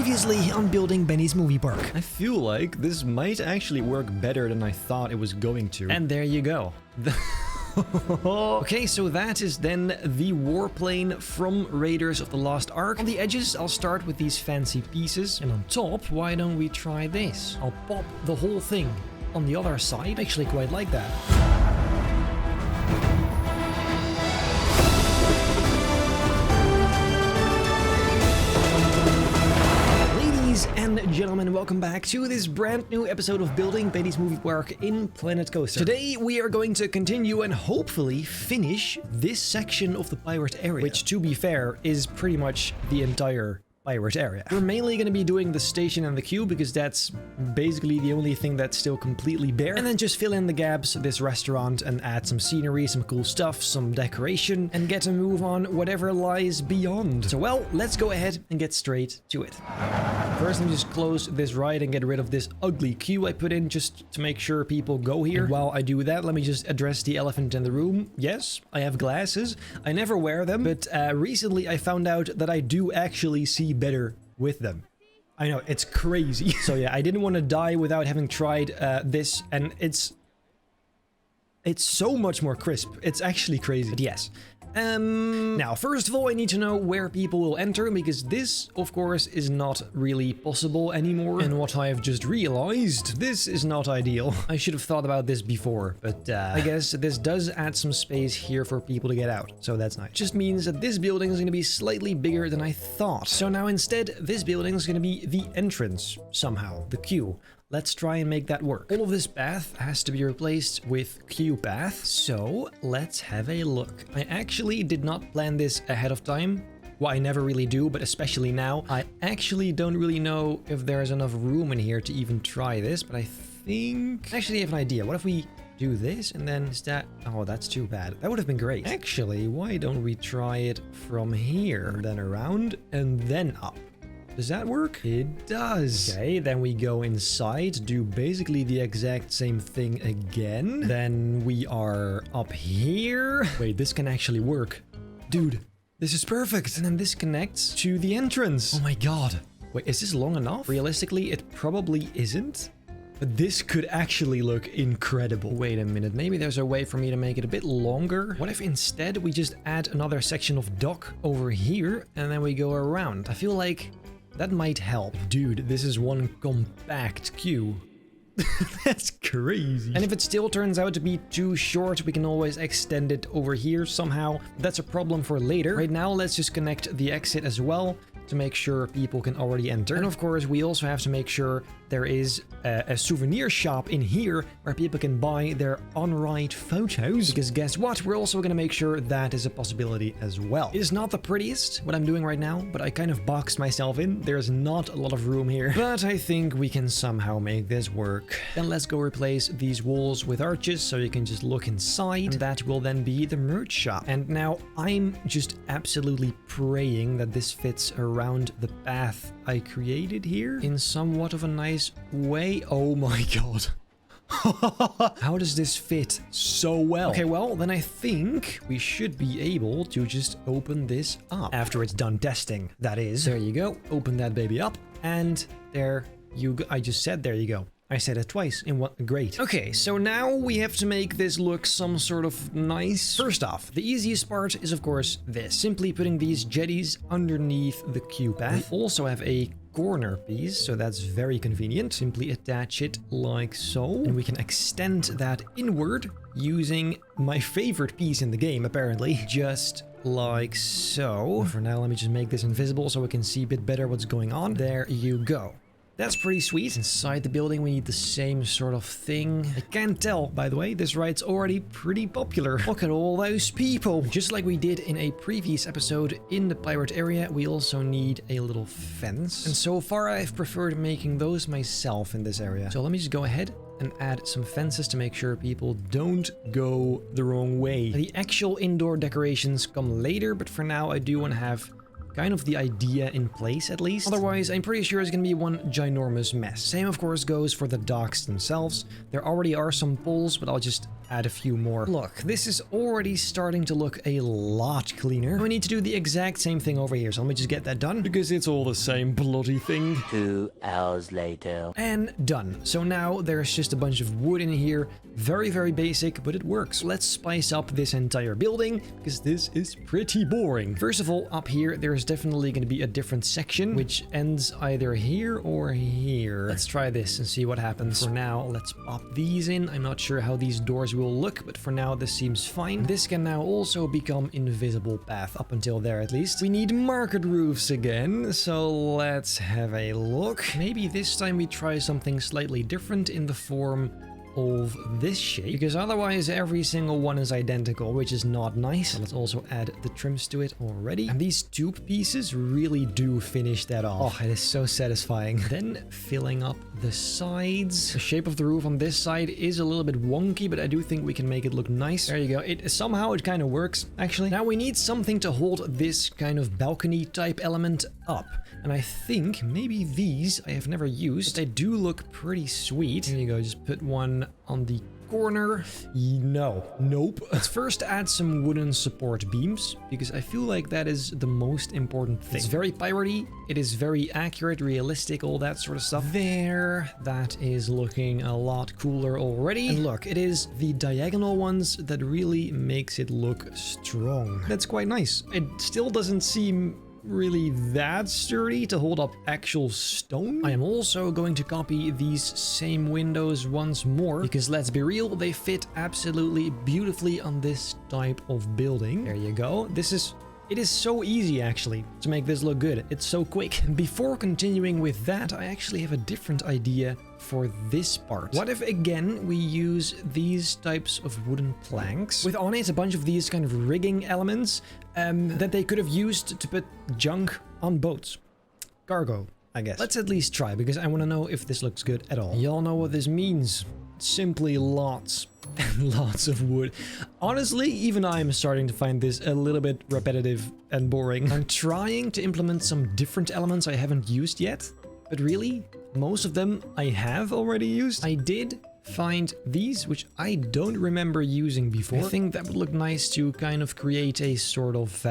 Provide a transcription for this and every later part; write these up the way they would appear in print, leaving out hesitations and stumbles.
Previously on building Benny's movie park. I feel like this might actually work better than I thought it was going to. And there you go. Okay, so that is then the warplane from Raiders of the Lost Ark. On the edges, I'll start with these fancy pieces. And on top, why don't we try this? I'll pop the whole thing on the other side. I actually quite like that. And gentlemen, welcome back to this brand new episode of Building Benny's Movie Park in Planet Coaster. Today we are going to continue and hopefully finish this section of the pirate area, which to be fair is pretty much the entire pirate area. We're mainly going to be doing the station and the queue because that's basically the only thing that's still completely bare. And then just fill in the gaps, this restaurant, and add some scenery, some cool stuff, some decoration, and get a move on whatever lies beyond. So well, let's go ahead and get straight to it. First, let me just close this ride and get rid of this ugly queue I put in just to make sure people go here. And while I do that, let me just address the elephant in the room. Yes, I have glasses. I never wear them, but recently I found out that I do actually see better with them. I know, it's crazy. So yeah, I didn't want to die without having tried this, and it's so much more crisp. It's actually crazy. But yes. Now, first of all, I need to know where people will enter, because this, of course, is not really possible anymore. And what I have just realized, this is not ideal. I should have thought about this before, but I guess this does add some space here for people to get out. So that's nice. Just means that this building is going to be slightly bigger than I thought. So now instead, this building is going to be the entrance somehow, the queue. Let's try and make that work. All of this path has to be replaced with queue path. So let's have a look. I actually did not plan this ahead of time. Well, I never really do, but especially now. I actually don't really know if there's enough room in here to even try this, but I think... Actually, I have an idea. What if we do this and then is that... Oh, that's too bad. That would have been great. Actually, why don't we try it from here, then around, and then up? Does that work? It does. Okay, then we go inside, do basically the exact same thing again. Then we are up here. Wait, this can actually work. Dude, this is perfect. And then this connects to the entrance. Oh my god. Wait, is this long enough? Realistically, it probably isn't. But this could actually look incredible. Wait a minute, maybe there's a way for me to make it a bit longer. What if instead we just add another section of dock over here and then we go around? I feel like that might help. Dude, this is one compact queue. That's crazy. And if it still turns out to be too short, we can always extend it over here somehow. That's a problem for later. Right now, let's just connect the exit as well to make sure people can already enter. And of course, we also have to make sure there is a souvenir shop in here where people can buy their on-ride photos. Because guess what? We're also going to make sure that is a possibility as well. It is not the prettiest, what I'm doing right now, but I kind of boxed myself in. There's not a lot of room here, but I think we can somehow make this work. Then let's go replace these walls with arches so you can just look inside. And that will then be the merch shop. And now I'm just absolutely praying that this fits around the path I created here in somewhat of a nice way. Oh my god. How does this fit so well? Okay, well, then I think we should be able to just open this up. After it's done testing, that is. There you go. Open that baby up. And there you go. I just said there you go. I said it twice in one. Great. Okay, so now we have to make this look some sort of nice. First off, the easiest part is of course this. Simply putting these jetties underneath the queue path. We also have a corner piece, so that's very convenient. Simply attach it like so. And we can extend that inward using my favorite piece in the game, apparently. Just like so. For now, let me just make this invisible so we can see a bit better what's going on. There you go. That's pretty sweet. Inside the building, we need the same sort of thing. I can't tell, by the way, this ride's already pretty popular. Look at all those people. Just like we did in a previous episode in the pirate area, we also need a little fence. And so far, I've preferred making those myself in this area. So let me just go ahead and add some fences to make sure people don't go the wrong way. The actual indoor decorations come later, but for now, I do want to have kind of the idea in place at least. Otherwise, I'm pretty sure it's gonna be one ginormous mess. Same of course goes for the docks themselves. There already are some poles, but I'll just add a few more. Look, this is already starting to look a lot cleaner. We need to do the exact same thing over here, so let me just get that done, because it's all the same bloody thing. 2 hours later. And done. So now there's just a bunch of wood in here. Very, very basic, but it works. Let's spice up this entire building, because this is pretty boring. First of all, up here, there's definitely going to be a different section, which ends either here or here. Let's try this and see what happens. For now, let's pop these in. I'm not sure how these doors will look, but for now, this seems fine. This can now also become invisible path, up until there at least. We need market roofs again, so let's have a look. Maybe this time we try something slightly different in the form of this shape, because otherwise every single one is identical, which is not nice. So let's also add the trims to it already, and these tube pieces really do finish that off. Oh, it is so satisfying. Then filling up the sides. The shape of the roof on this side is a little bit wonky, but I do think we can make it look nice. There you go. It kind of works, actually. Now we need something to hold this kind of balcony type element up, and I think maybe these I have never used. They do look pretty sweet. There you go. Just put one on the corner. Nope. Let's first add some wooden support beams, because I feel like that is the most important thing. It's very piratey, it is very accurate, realistic, all that sort of stuff. There, that is looking a lot cooler already. And look, it is the diagonal ones that really makes it look strong. That's quite nice. It still doesn't seem really that sturdy to hold up actual stone. I am also going to copy these same windows once more, because let's be real, they fit absolutely beautifully on this type of building. There you go. It is so easy, actually, to make this look good. It's so quick. Before continuing with that, I actually have a different idea for this part. What if, again, we use these types of wooden planks with on it a bunch of these kind of rigging elements that they could have used to put junk on boats. Cargo, I guess. Let's at least try, because I want to know if this looks good at all. Y'all know what this means. Simply lots and lots of wood. Honestly, even I am starting to find this a little bit repetitive and boring. I'm trying to implement some different elements I haven't used yet, but really, most of them I have already used. I did find these, which I don't remember using before. I think that would look nice to kind of create a sort of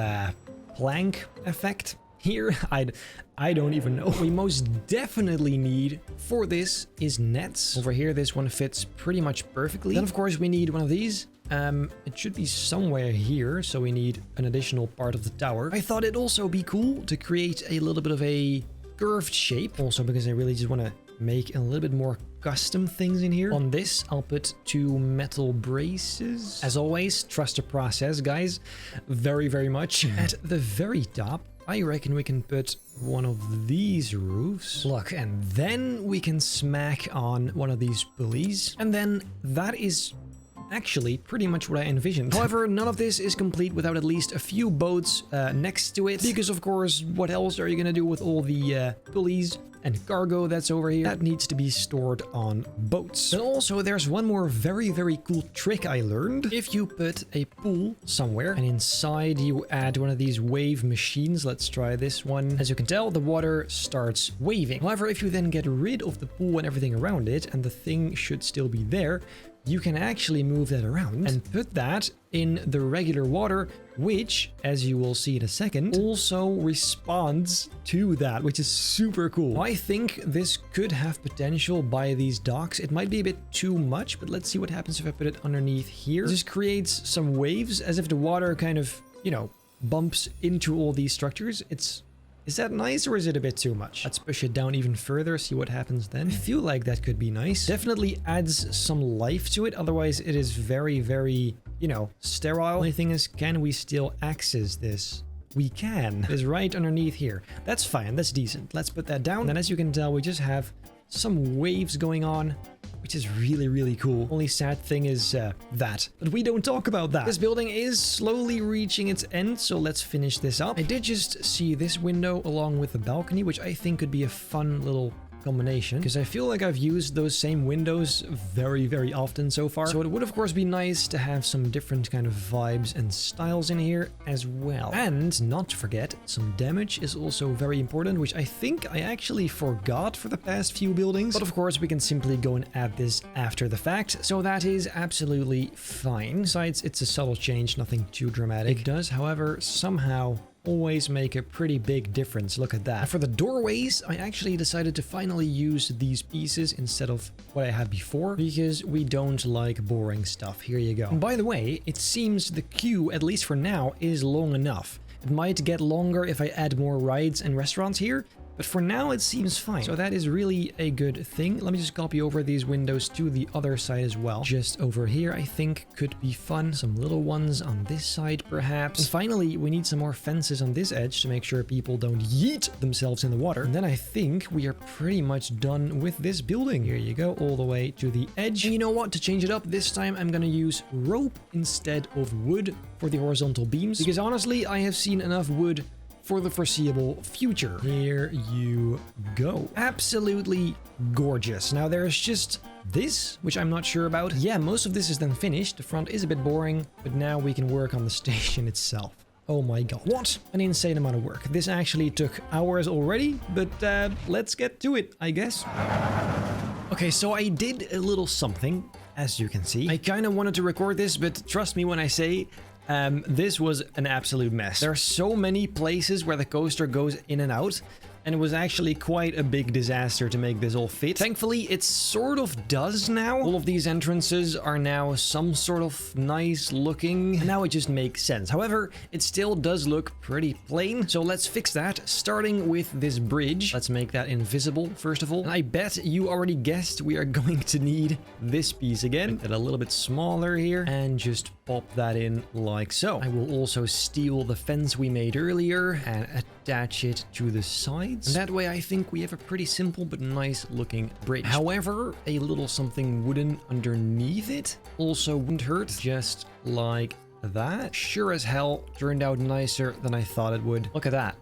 plank effect. Here, I don't even know. What we most definitely need for this is nets. Over here, this one fits pretty much perfectly. Then, of course, we need one of these. It should be somewhere here, so we need an additional part of the tower. I thought it'd also be cool to create a little bit of a curved shape, also because I really just want to make a little bit more custom things in here. On this, I'll put 2 metal braces. As always, trust the process, guys. Very, very much. At the very top, I reckon we can put one of these roofs. Look, and then we can smack on one of these pulleys. And then that is actually pretty much what I envisioned. However, none of this is complete without at least a few boats next to it. Because, of course, what else are you going to do with all the pulleys and cargo that's over here? That needs to be stored on boats. And also, there's one more very, very cool trick I learned. If you put a pool somewhere and inside you add one of these wave machines, let's try this one. As you can tell, the water starts waving. However, if you then get rid of the pool and everything around it, and the thing should still be there, you can actually move that around and put that in the regular water, which, as you will see in a second, also responds to that, which is super cool. I think this could have potential by these docks. It might be a bit too much, but let's see what happens if I put it underneath here. This creates some waves as if the water kind of, you know, bumps into all these structures. Is that nice, or is it a bit too much? Let's push it down even further, see what happens then. I feel like that could be nice. Definitely adds some life to it, otherwise it is very, very, you know, sterile. Only thing is, can we still access this? We can. It's right underneath here. That's fine, that's decent. Let's put that down. And as you can tell, we just have some waves going on, which is really, really cool. Only sad thing is that. But we don't talk about that. This building is slowly reaching its end, so let's finish this up. I did just see this window along with the balcony, which I think could be a fun little combination, because I feel like I've used those same windows very, very often so far. So it would of course be nice to have some different kind of vibes and styles in here as well. And not to forget, some damage is also very important, which I think I actually forgot for the past few buildings. But of course we can simply go and add this after the fact, so that is absolutely fine. Besides, it's a subtle change, nothing too dramatic. It does, however, somehow always make a pretty big difference. Look at that. For the doorways, I actually decided to finally use these pieces instead of what I had before, because we don't like boring stuff. Here you go. And by the way, it seems the queue, at least for now, is long enough. It might get longer if I add more rides and restaurants here, but for now it seems fine. So that is really a good thing. Let me just copy over these windows to the other side as well. Just over here, I think, could be fun. Some little ones on this side, perhaps. And finally, we need some more fences on this edge to make sure people don't yeet themselves in the water. And then I think we are pretty much done with this building. Here you go, all the way to the edge. And you know what? To change it up, this time I'm gonna use rope instead of wood for the horizontal beams. Because honestly, I have seen enough wood for the foreseeable future. Here you go. Absolutely gorgeous. Now there's just this, which I'm not sure about. Yeah, most of this is then finished. The front is a bit boring, but now we can work on the station itself. Oh my god. What an insane amount of work. This actually took hours already, but let's get to it, I guess. Okay, so I did a little something, as you can see. I kind of wanted to record this, but trust me when I say this was an absolute mess. There are so many places where the coaster goes in and out, and it was actually quite a big disaster to make this all fit. Thankfully, it sort of does now. All of these entrances are now some sort of nice looking, and now it just makes sense. However, it still does look pretty plain, so let's fix that, starting with this bridge. Let's make that invisible, first of all. And I bet you already guessed we are going to need this piece again. Make it a little bit smaller here, and just pop that in like so. I will also steal the fence we made earlier and attach it to the sides. And that way I think we have a pretty simple but nice looking bridge. However, a little something wooden underneath it also wouldn't hurt, just like that. Sure as hell turned out nicer than I thought it would. Look at that.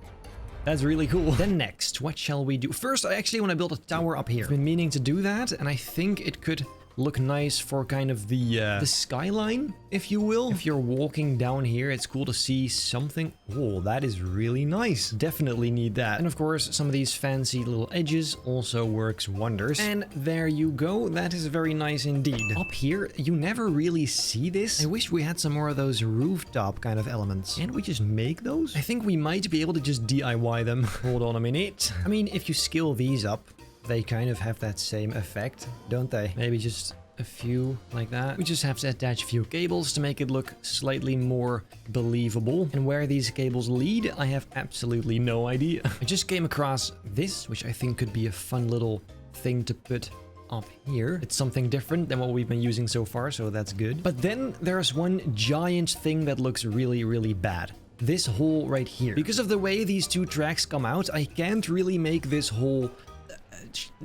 That's really cool. Then next, what shall we do? First, I actually want to build a tower up here. I've been meaning to do that, and I think it could look nice for kind of the skyline, if you will. If you're walking down here, it's cool to see something. Oh, that is really nice. Definitely need that. And of course, some of these fancy little edges also works wonders. And there you go. That is very nice indeed. Up here, you never really see this. I wish we had some more of those rooftop kind of elements. Can't we just make those? I think we might be able to just DIY them. Hold on a minute. I mean, if you scale these up, they kind of have that same effect, don't they? Maybe just a few like that. We just have to attach a few cables to make it look slightly more believable. And where these cables lead, I have absolutely no idea. I just came across this, which I think could be a fun little thing to put up here. It's something different than what we've been using so far, so that's good. But then there's one giant thing that looks really, really bad. This hole right here. Because of the way these two tracks come out, I can't really make this hole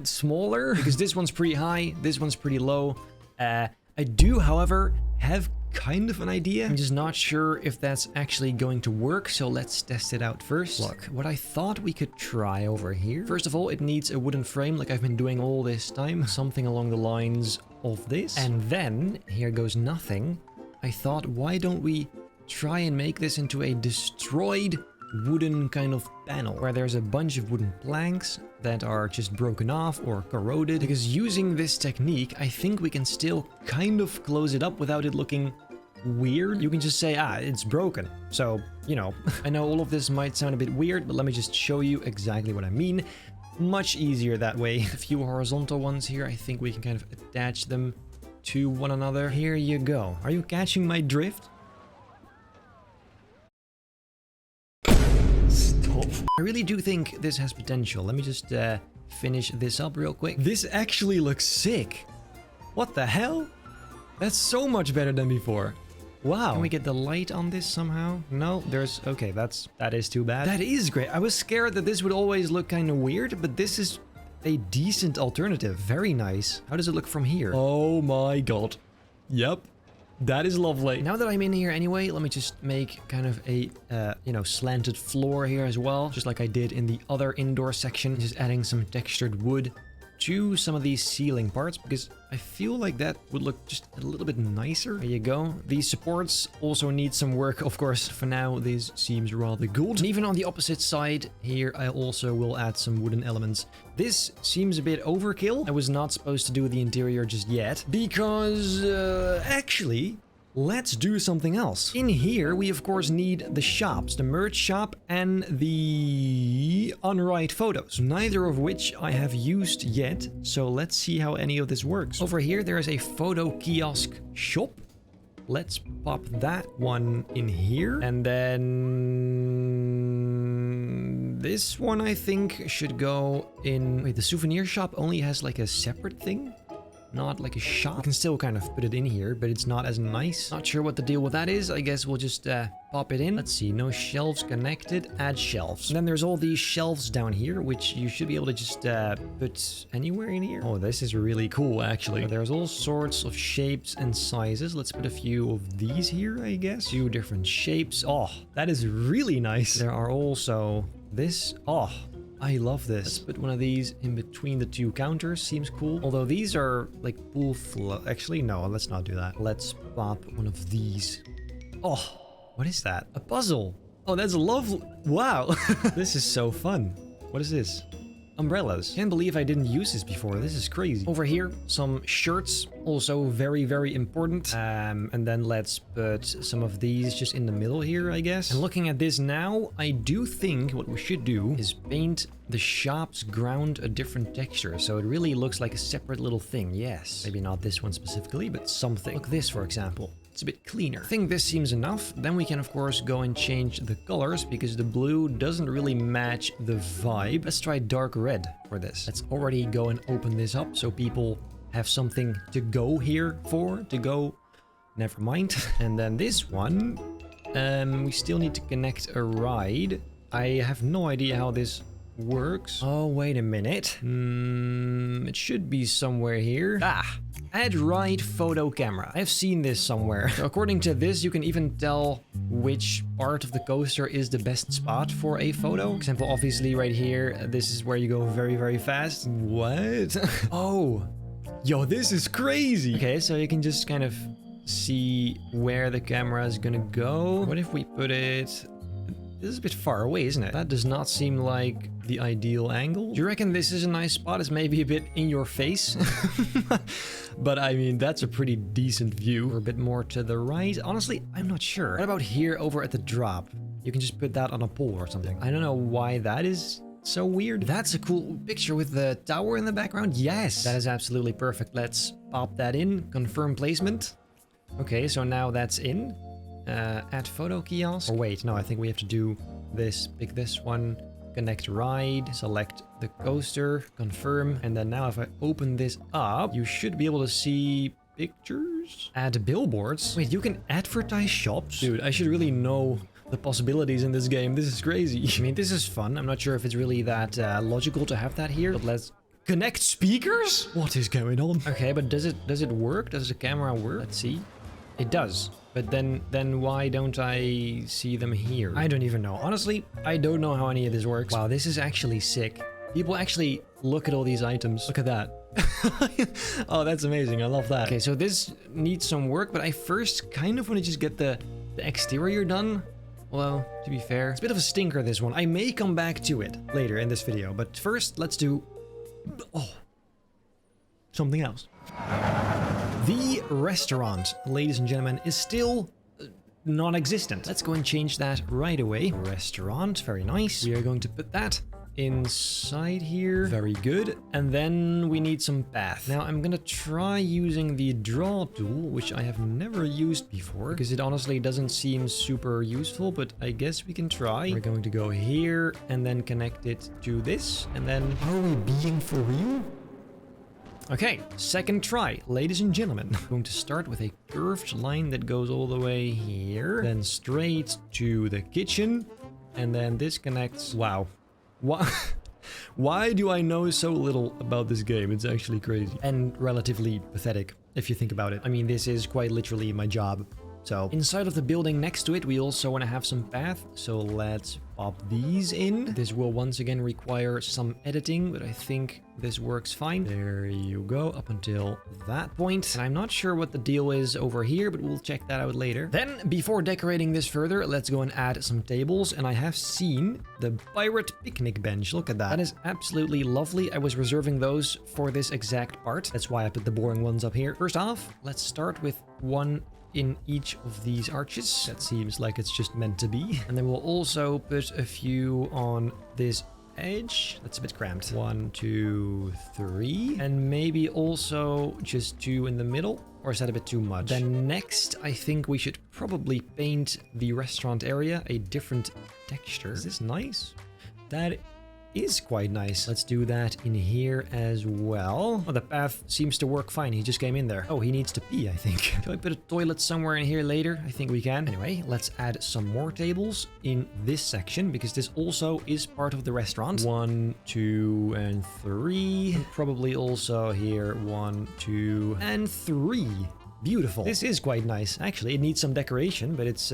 smaller, because this one's pretty high, this one's pretty low. I do, however, have kind of an idea. I'm just not sure if that's actually going to work, so let's test it out first. Look, what I thought we could try over here. First of all, it needs a wooden frame like I've been doing all this time. Something along the lines of this. And then, here goes nothing. I thought, why don't we try and make this into a destroyed wooden kind of panel, where there's a bunch of wooden planks that are just broken off or corroded. Because using this technique, I think we can still kind of close it up without it looking weird. You can just say, it's broken. So, you know, I know all of this might sound a bit weird, but let me just show you exactly what I mean. Much easier that way. A few horizontal ones here. I think we can kind of attach them to one another. Here you go. Are you catching my drift? I really do think this has potential. Let me just finish this up real quick. This actually looks sick. What the hell? That's so much better than before. Wow. Can we get the light on this somehow? No, there's... Okay, that is too bad. That is great. I was scared that this would always look kind of weird, but this is a decent alternative. Very nice. How does it look from here? Oh my god. Yep. That is lovely. Now that I'm in here anyway, let me just make kind of a, slanted floor here as well. Just like I did in the other indoor section. Just adding some textured wood to some of these ceiling parts, because I feel like that would look just a little bit nicer. There you go. These supports also need some work, of course. For now, this seems rather good. And even on the opposite side here, I also will add some wooden elements. This seems a bit overkill. I was not supposed to do the interior just yet, because actually, let's do something else. In here, we of course need the shops, the merch shop and the unwrite photos, neither of which I have used yet. So let's see how any of this works. Over here, there is a photo kiosk shop. Let's pop that one in here. And then this one, I think, should go in... Wait, the souvenir shop only has like a separate thing? Not like a shop. You can still kind of put it in here, but it's not as nice. Not sure what the deal with that is. I guess we'll just pop it in. Let's see. No shelves connected. Add shelves. And then there's all these shelves down here, which you should be able to just put anywhere in here. Oh, this is really cool, actually. So there's all sorts of shapes and sizes. Let's put a few of these here, I guess. 2 different shapes. Oh, that is really nice. There are also this. Oh, I love this. Let's put one of these in between the 2 counters. Seems cool. Although these are like pool flow. Actually, no, let's not do that. Let's pop one of these. Oh, what is that? A puzzle. Oh, that's lovely. Wow. This is so fun. What is this? Umbrellas. Can't believe I didn't use this before. This is crazy. Over here, some shirts. Also very, very important. And then let's put some of these just in the middle here, I guess. And looking at this now, I do think what we should do is paint the shop's ground a different texture. So it really looks like a separate little thing. Yes. Maybe not this one specifically, but something. Look this, for example. It's a bit cleaner. I think this seems enough. Then we can of course go and change the colors, because the blue doesn't really match the vibe. Let's try dark red for this. Let's already go and open this up so people have something to go here for, to go. Never mind. And then this one, we still need to connect a ride. I have no idea how this works. Oh, wait a minute. It should be somewhere here. Ah, add ride photo camera. I've seen this somewhere. So according to this, you can even tell which part of the coaster is the best spot for a photo. For example, obviously right here, this is where you go very, very fast. What? Oh, yo, this is crazy. Okay, so you can just kind of see where the camera is gonna go. What if we put it... This is a bit far away, isn't it? That does not seem like the ideal angle. Do you reckon this is a nice spot? It's maybe a bit in your face. But I mean, that's a pretty decent view. Or a bit more to the right. Honestly, I'm not sure. What about here over at the drop? You can just put that on a pole or something. I don't know why that is so weird. That's a cool picture with the tower in the background. Yes, that is absolutely perfect. Let's pop that in. Confirm placement. Okay, so now that's in. Add photo kiosk. Or wait, no, I think we have to do this. Pick this one, connect ride, select the coaster, confirm. And then now if I open this up, you should be able to see pictures. Add billboards. Wait, you can advertise shops? Dude, I should really know the possibilities in this game. This is crazy. I mean, this is fun. I'm not sure if it's really that logical to have that here, but let's connect speakers. What is going on? Okay, but does it work? Does the camera work? Let's see. It does. But then why don't I see them here? I don't even know. Honestly, I don't know how any of this works. Wow, this is actually sick. People actually look at all these items. Look at that. Oh, that's amazing. I love that. Okay, so this needs some work, but I first kind of want to just get the exterior done. Well, to be fair, it's a bit of a stinker, this one. I may come back to it later in this video, but first, let's do... Oh, something else. The restaurant, ladies and gentlemen, is still non-existent. Let's go and change that right away. Restaurant, very nice. We are going to put that inside here. Very good. And then we need some path. Now I'm gonna try using the draw tool, which I have never used before, because it honestly doesn't seem super useful, but I guess we can try. We're going to go here and then connect it to this. And then... Are we being for real? Okay, second try, ladies and gentlemen. I'm going to start with a curved line that goes all the way here, then straight to the kitchen, and then this connects. Wow. Why do I know so little about this game? It's actually crazy and relatively pathetic. if you think about it. I mean, this is quite literally my job. So inside of the building next to it, we also want to have some path. So let's pop these in. This will once again require some editing, but I think this works fine. There you go, up until that point. And I'm not sure what the deal is over here, but we'll check that out later. Then, before decorating this further, let's go and add some tables. And I have seen the pirate picnic bench. Look at that. That is absolutely lovely. I was reserving those for this exact part. That's why I put the boring ones up here. First off, let's start with one in each of these arches. That seems like it's just meant to be. And then we'll also put a few on this edge. That's a bit cramped. 1, 2, 3. And maybe also just 2 in the middle. Or is that a bit too much? Then next, I think we should probably paint the restaurant area a different texture. Is this nice? That is quite nice. Let's do that in here as well. Oh, the path seems to work fine. He just came in there. Oh, he needs to pee, I think. Can we put a toilet somewhere in here later? I think we can. Anyway, let's add some more tables in this section because this also is part of the restaurant. 1, 2, and 3. And probably also here 1, 2, and 3. Beautiful. This is quite nice. Actually, it needs some decoration, but it's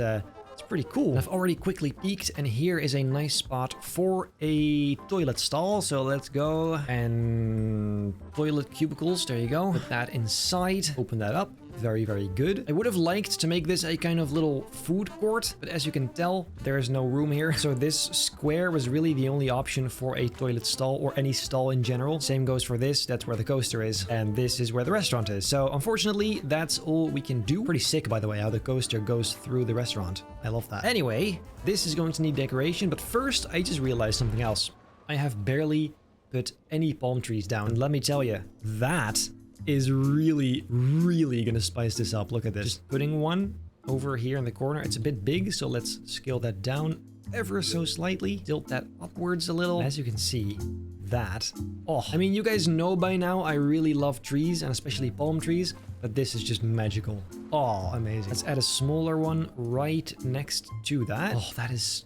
pretty cool. I've already quickly peeked, and here is a nice spot for a toilet stall. So let's go and toilet cubicles. There you go. Put that inside. Open that up. Very, very good. I would have liked to make this a kind of little food court, but as you can tell, there is no room here. So this square was really the only option for a toilet stall or any stall in general. Same goes for this. That's where the coaster is. And this is where the restaurant is. So unfortunately, that's all we can do. Pretty sick, by the way, how the coaster goes through the restaurant. I love that. Anyway, this is going to need decoration, but first I just realized something else. I have barely put any palm trees down. And let me tell you, that is really, really gonna spice this up. Look at this. Just putting one over here in the corner. It's a bit big, so let's scale that down ever so slightly. Tilt that upwards a little. As you can see, that. Oh, I mean, you guys know by now I really love trees, and especially palm trees, but this is just magical. Oh, amazing. Let's add a smaller one right next to that. Oh, that is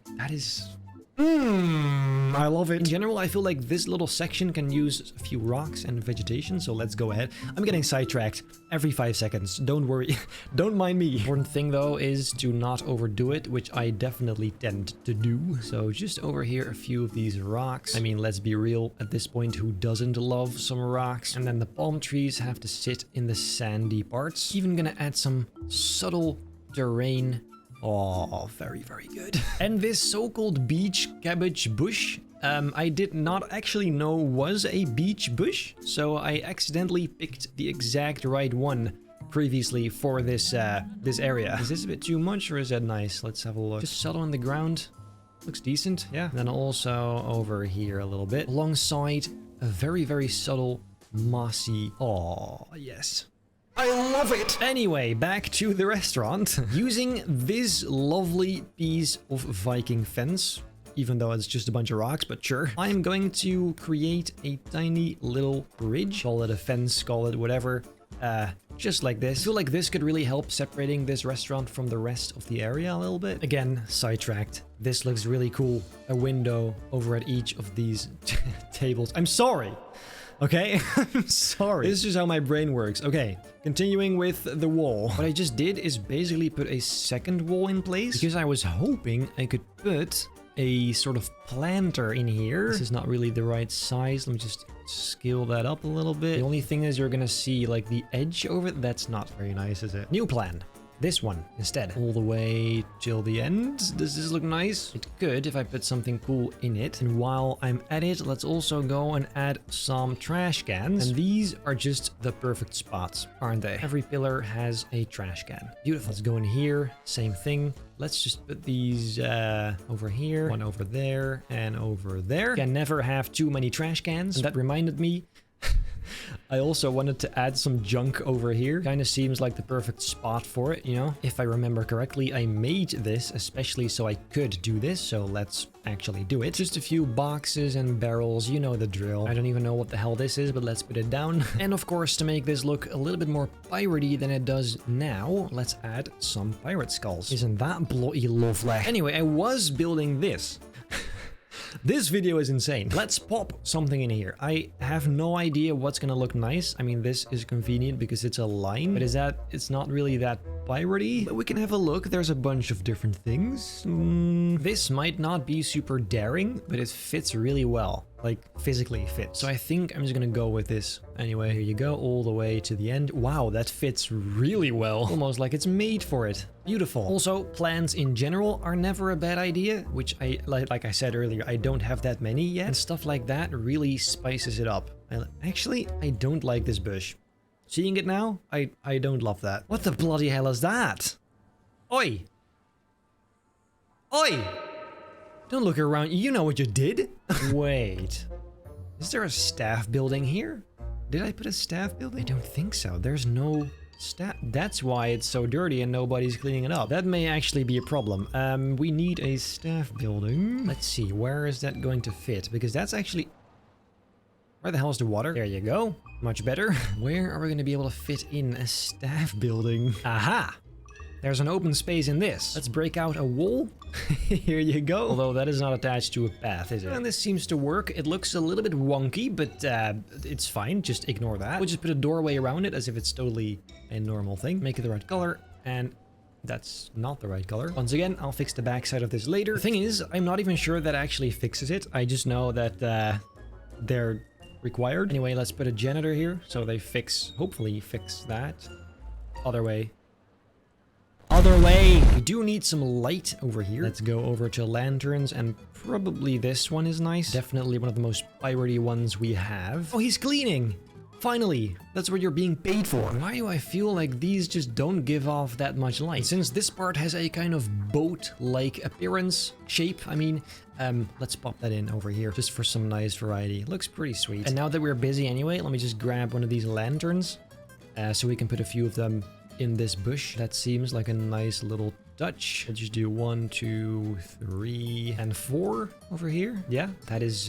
I love it. In general, I feel like this little section can use a few rocks and vegetation, so let's go ahead. I'm getting sidetracked every 5 seconds. Don't worry. Don't mind me. Important thing, though, is to not overdo it, which I definitely tend to do. So just over here, a few of these rocks. I mean, let's be real. At this point, who doesn't love some rocks? And then the palm trees have to sit in the sandy parts. Even gonna add some subtle terrain. Oh, very, very good. And this so-called beach cabbage bush, I did not actually know was a beach bush, so I accidentally picked the exact right one previously for this this area. Is this a bit too much, or is that nice? Let's have a look. Just subtle on the ground. Looks decent. Yeah. And then also over here a little bit, alongside a very, very subtle mossy. Oh, yes. I love it! Anyway, back to the restaurant. Using this lovely piece of Viking fence, even though it's just a bunch of rocks, but sure. I'm going to create a tiny little bridge. Call it a fence, call it whatever. Just like this. I feel like this could really help separating this restaurant from the rest of the area a little bit. Again, sidetracked. This looks really cool. A window over at each of these tables. I'm sorry. Okay, I'm sorry. This is how my brain works. Okay, continuing with the wall. What I just did is basically put a second wall in place because I was hoping I could put a sort of planter in here. This is not really the right size. Let me just scale that up a little bit. The only thing is you're gonna see like the edge over it. That's not very nice, is it? New plan. This one instead. All the way till the end. Does this look nice? It could if I put something cool in it. And while I'm at it, let's also go and add some trash cans. And these are just the perfect spots, aren't they? Every pillar has a trash can. Beautiful. Let's go in here. Same thing. Let's just put these over here, one over there, and over there. Can never have too many trash cans. And that reminded me, I also wanted to add some junk over here. Kind of seems like the perfect spot for it, you know? If I remember correctly, I made this especially so I could do this, so let's actually do it. Just a few boxes and barrels, you know the drill. I don't even know what the hell this is, but let's put it down. And of course, to make this look a little bit more piratey than it does now, let's add some pirate skulls. Isn't that bloody lovely? Anyway, I was building this. This video is insane. Let's pop something in here. I have no idea what's gonna look nice. I mean, this is convenient because it's a line, but it's not really that piratey. But we can have a look. There's a bunch of different things. This might not be super daring, but it fits really well. Like, physically fits. So I think I'm just gonna go with this. Anyway, here you go, all the way to the end. Wow, that fits really well. Almost like it's made for it. Beautiful. Also, plans in general are never a bad idea, which like I said earlier, I don't have that many yet. And stuff like that really spices it up. Actually, I don't like this bush. Seeing it now, I don't love that. What the bloody hell is that? Oi! Oi! Don't look around, you know what you did? Wait. Is there a staff building here? Did I put a staff building? I don't think so. There's no staff. That's why it's so dirty and nobody's cleaning it up. That may actually be a problem. We need a staff building. Let's see, where is that going to fit? Because that's actually... Where the hell is the water? There you go. Much better. Where are we going to be able to fit in a staff building? Aha! There's an open space in this. Let's break out a wall. Here you go. Although that is not attached to a path, is it? And this seems to work. It looks a little bit wonky, but it's fine. Just ignore that. We'll just put a doorway around it as if it's totally a normal thing. Make it the right color, and that's not the right color. Once again, I'll fix the backside of this later. The thing is, I'm not even sure that actually fixes it. I just know that they're required. Anyway, let's put a janitor here so they hopefully fix that. Other way. Other way! We do need some light over here. Let's go over to lanterns, and probably this one is nice. Definitely one of the most piratey ones we have. Oh, he's cleaning! Finally! That's what you're being paid for. Why do I feel like these just don't give off that much light? Since this part has a kind of boat-like appearance, shape, I mean, let's pop that in over here just for some nice variety. Looks pretty sweet. And now that we're busy anyway, let me just grab one of these lanterns so we can put a few of them in this bush. That seems like a nice little touch. Let's just do 1, 2, 3, and 4 over here. Yeah, that is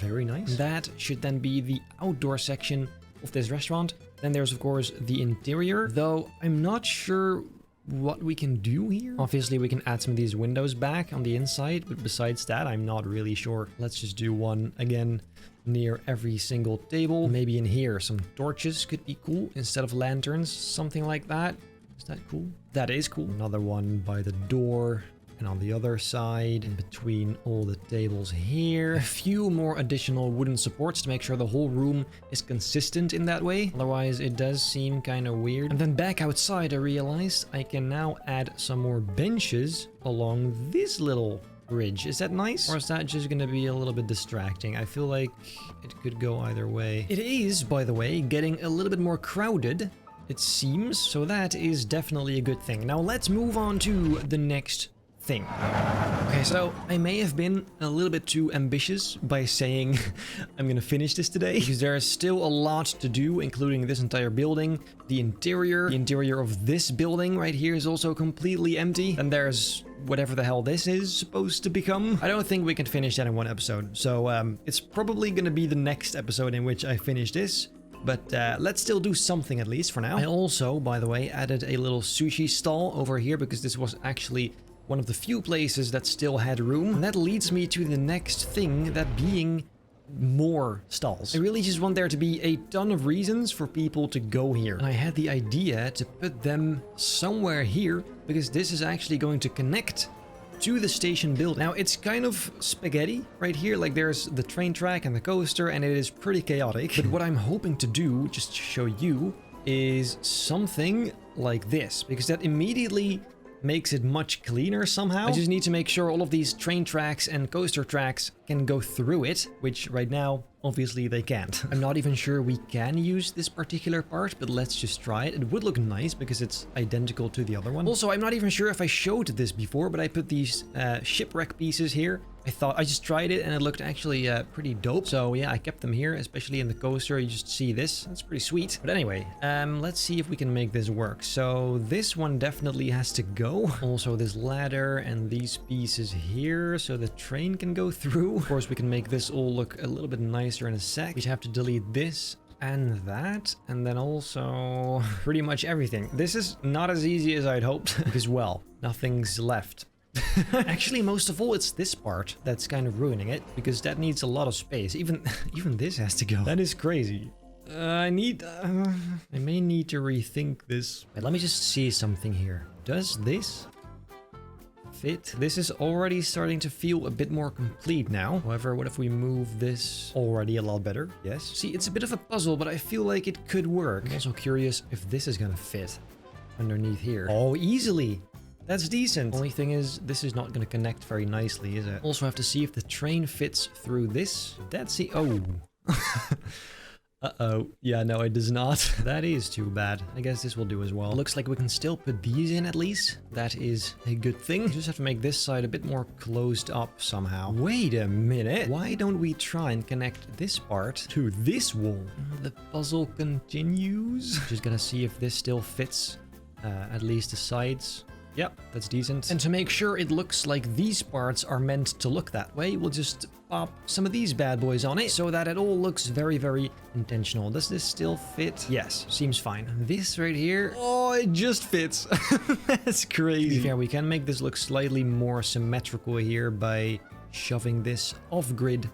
very nice. That should then be the outdoor section of this restaurant. Then there's of course the interior, though I'm not sure what we can do here. Obviously we can add some of these windows back on the inside, but besides that I'm not really sure. Let's just do one again near every single table. Maybe in here some torches could be cool instead of lanterns, something like that. Is that cool? That is cool. Another one by the door and on the other side, in between all the tables here. A few more additional wooden supports to make sure the whole room is consistent in that way. Otherwise it does seem kind of weird. And then back outside I realized I can now add some more benches along this little bridge. Is that nice? Or is that just gonna be a little bit distracting? I feel like it could go either way. It is, by the way, getting a little bit more crowded, it seems, so that is definitely a good thing. Now let's move on to the next thing. Okay, so I may have been a little bit too ambitious by saying I'm gonna finish this today, because there is still a lot to do, including this entire building, the interior of this building right here is also completely empty, and there's whatever the hell this is supposed to become. I don't think we can finish that in one episode, so it's probably gonna be the next episode in which I finish this. But let's still do something at least for now. I also, by the way, added a little sushi stall over here because this was actually one of the few places that still had room. And that leads me to the next thing, that being more stalls. I really just want there to be a ton of reasons for people to go here. And I had the idea to put them somewhere here because this is actually going to connect to the station building. Now it's kind of spaghetti right here, like there's the train track and the coaster and it is pretty chaotic. But what I'm hoping to do, just to show you, is something like this, because that immediately makes it much cleaner somehow. I just need to make sure all of these train tracks and coaster tracks can go through it, which right now, obviously they can't. I'm not even sure we can use this particular part, but let's just try it. It would look nice because it's identical to the other one. Also, I'm not even sure if I showed this before, but I put these shipwreck pieces here. I just tried it and it looked actually pretty dope. So yeah, I kept them here, especially in the coaster. You just see this. That's pretty sweet. But anyway, let's see if we can make this work. So this one definitely has to go. Also this ladder and these pieces here so the train can go through. Of course, we can make this all look a little bit nicer in a sec. We have to delete this and that, and then also pretty much everything. This is not as easy as I'd hoped because, well, nothing's left. Actually, most of all, it's this part that's kind of ruining it, because that needs a lot of space. Even this has to go. That is crazy. I may need to rethink this. Wait, let me just see something here. Does this fit? This is already starting to feel a bit more complete now. However, what if we move this already a lot better? Yes. See, it's a bit of a puzzle, but I feel like it could work. I'm also curious if this is gonna fit underneath here. Oh, easily. That's decent. Only thing is, this is not going to connect very nicely, is it? Also have to see if the train fits through this. That's the... Oh. Uh-oh. Yeah, no, it does not. That is too bad. I guess this will do as well. Looks like we can still put these in at least. That is a good thing. Just have to make this side a bit more closed up somehow. Wait a minute. Why don't we try and connect this part to this wall? The puzzle continues. Just gonna see if this still fits. At least the sides. Yep, that's decent. And to make sure it looks like these parts are meant to look that way, we'll just pop some of these bad boys on it so that it all looks very, very intentional. Does this still fit? Yes, seems fine. This right here, oh, it just fits. That's crazy. To be fair, we can make this look slightly more symmetrical here by shoving this off-grid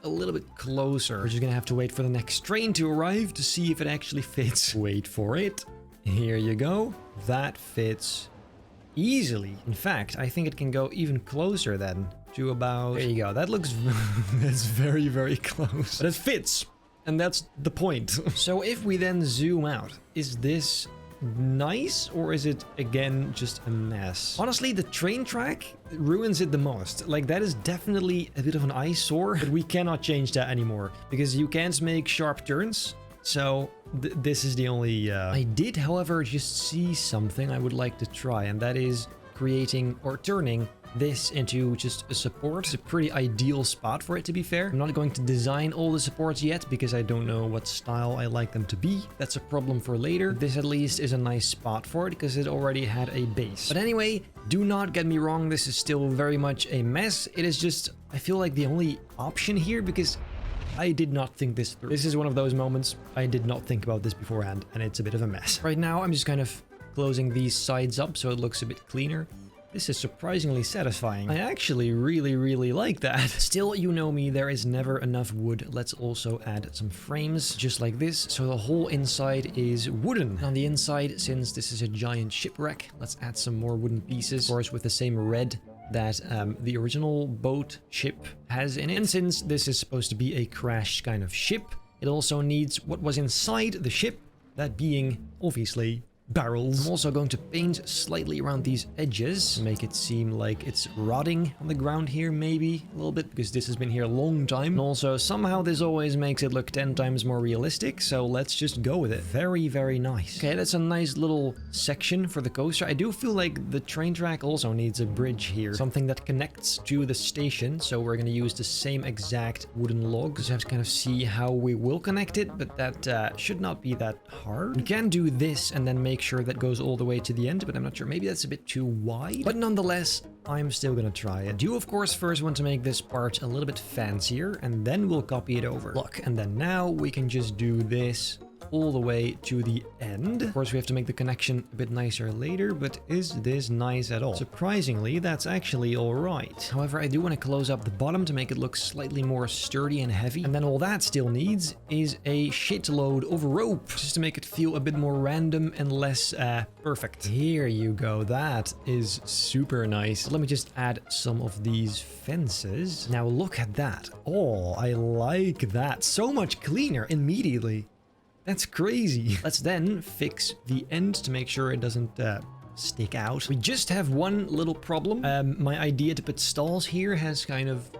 a little bit closer. We're just gonna have to wait for the next train to arrive to see if it actually fits. Wait for it. Here you go. That fits easily. In fact, I think it can go even closer then to about... There you go. That looks... that's very, very close. But it fits. And that's the point. So if we then zoom out, is this nice or is it again just a mess? Honestly, the train track ruins it the most. Like, that is definitely a bit of an eyesore, but we cannot change that anymore because you can't make sharp turns. So this is the only... I did, however, just see something I would like to try, and that is creating or turning this into just a support. It's a pretty ideal spot for it, to be fair. I'm not going to design all the supports yet because I don't know what style I like them to be. That's a problem for later. This at least is a nice spot for it because it already had a base. But anyway, do not get me wrong, this is still very much a mess. It is just, I feel like the only option here because I did not think this through. This is one of those moments I did not think about this beforehand, and it's a bit of a mess. Right now, I'm just kind of closing these sides up so it looks a bit cleaner. This is surprisingly satisfying. I actually really, really like that. Still, you know me, there is never enough wood. Let's also add some frames, just like this, so the whole inside is wooden. On the inside, since this is a giant shipwreck, let's add some more wooden pieces, of course with the same red that the original boat ship has in it. And since this is supposed to be a crashed kind of ship, it also needs what was inside the ship, that being, obviously, barrels. I'm also going to paint slightly around these edges to make it seem like it's rotting on the ground here, maybe a little bit, because this has been here a long time. And also, somehow this always makes it look 10 times more realistic, so let's just go with it. Very, very nice. Okay, that's a nice little section for the coaster. I do feel like the train track also needs a bridge here, something that connects to the station, so we're going to use the same exact wooden logs. Just have to kind of see how we will connect it, but that should not be that hard. We can do this and then make sure that goes all the way to the end, but I'm not sure. Maybe that's a bit too wide. But nonetheless, I'm still gonna try it. I do, of course, first want to make this part a little bit fancier, and then we'll copy it over. Look, and then now we can just do this all the way to the end. Of course, we have to make the connection a bit nicer later, but is this nice at all? Surprisingly, that's actually all right. However, I do want to close up the bottom to make it look slightly more sturdy and heavy. And then all that still needs is a shitload of rope, just to make it feel a bit more random and less perfect. Here you go. That is super nice. Let me just add some of these fences. Now look at that. Oh, I like that. So much cleaner immediately. That's crazy. Let's then fix the end to make sure it doesn't stick out. We just have one little problem. My idea to put stalls here has kind of...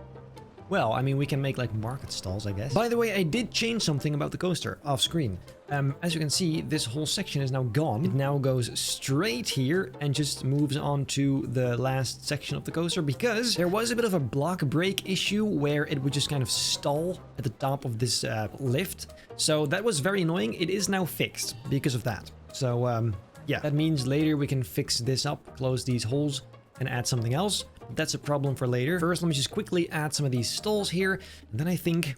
Well, I mean, we can make like market stalls, I guess. By the way, I did change something about the coaster off screen. As you can see, this whole section is now gone. It now goes straight here and just moves on to the last section of the coaster because there was a bit of a block break issue where it would just kind of stall at the top of this lift. So that was very annoying. It is now fixed because of that. So yeah, that means later we can fix this up, close these holes and add something else. That's a problem for later. First, let me just quickly add some of these stalls here. And then I think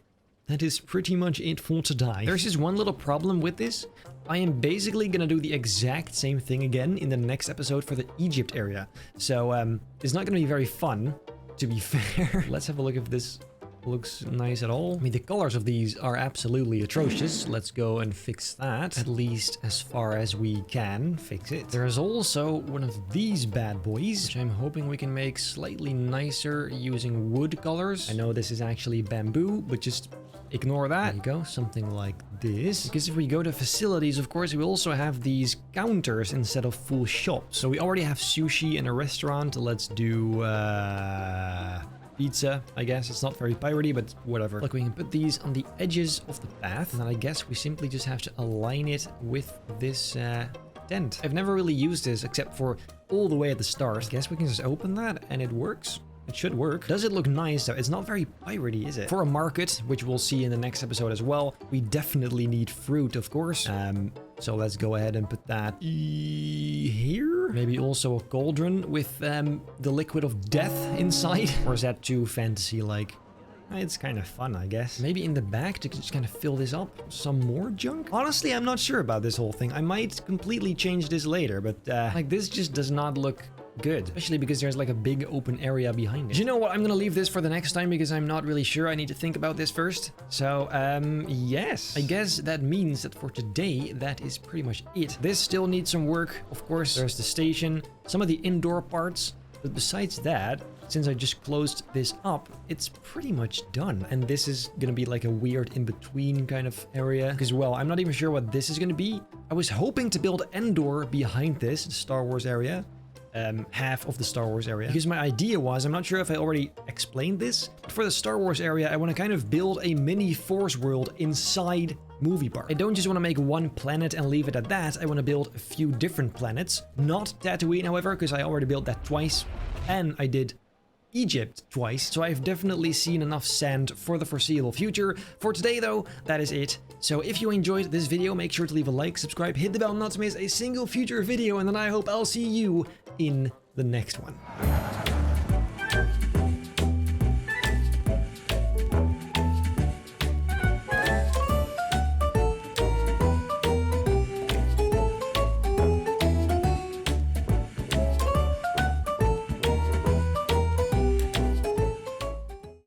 that is pretty much it for today. There's just one little problem with this. I am basically gonna do the exact same thing again in the next episode for the Egypt area. So it's not gonna be very fun, to be fair. Let's have a look if this looks nice at all. I mean, the colors of these are absolutely atrocious. Let's go and fix that, at least as far as we can fix it. There's also one of these bad boys, which I'm hoping we can make slightly nicer using wood colors. I know this is actually bamboo, but just ignore that. There you go, something like this. Because if we go to facilities, of course, we also have these counters instead of full shops. So we already have sushi in a restaurant. Let's do pizza, I guess. It's not very piratey, but whatever. Look, we can put these on the edges of the path, and then I guess we simply just have to align it with this tent. I've never really used this except for all the way at the start. I guess we can just open that and it works. It should work. Does it look nice though? It's not very piratey, is it? For a market, which we'll see in the next episode as well, we definitely need fruit, of course. So let's go ahead and put that here. Maybe also a cauldron with the liquid of death inside. Or is that too fantasy-like? It's kind of fun, I guess. Maybe in the back to just kind of fill this up. Some more junk? Honestly, I'm not sure about this whole thing. I might completely change this later, but like this just does not look good, especially because there's like a big open area behind it. Do you know what? I'm gonna leave this for the next time because I'm not really sure. I need to think about this first. So, yes. I guess that means that for today, that is pretty much it. This still needs some work. Of course, there's the station, some of the indoor parts, but besides that, since I just closed this up, it's pretty much done. And this is gonna be like a weird in-between kind of area. Because, well, I'm not even sure what this is gonna be. I was hoping to build Endor behind this, the Star Wars area. Half of the Star Wars area. Because my idea was, I'm not sure if I already explained this, but for the Star Wars area, I want to kind of build a mini Force world inside Movie Park. I don't just want to make one planet and leave it at that. I want to build a few different planets. Not Tatooine, however, because I already built that twice. And I did Egypt twice, so I've definitely seen enough sand for the foreseeable future. For today though, that is it. So if you enjoyed this video, make sure to leave a like, subscribe, hit the bell not to miss a single future video, and then I hope I'll see you in the next one.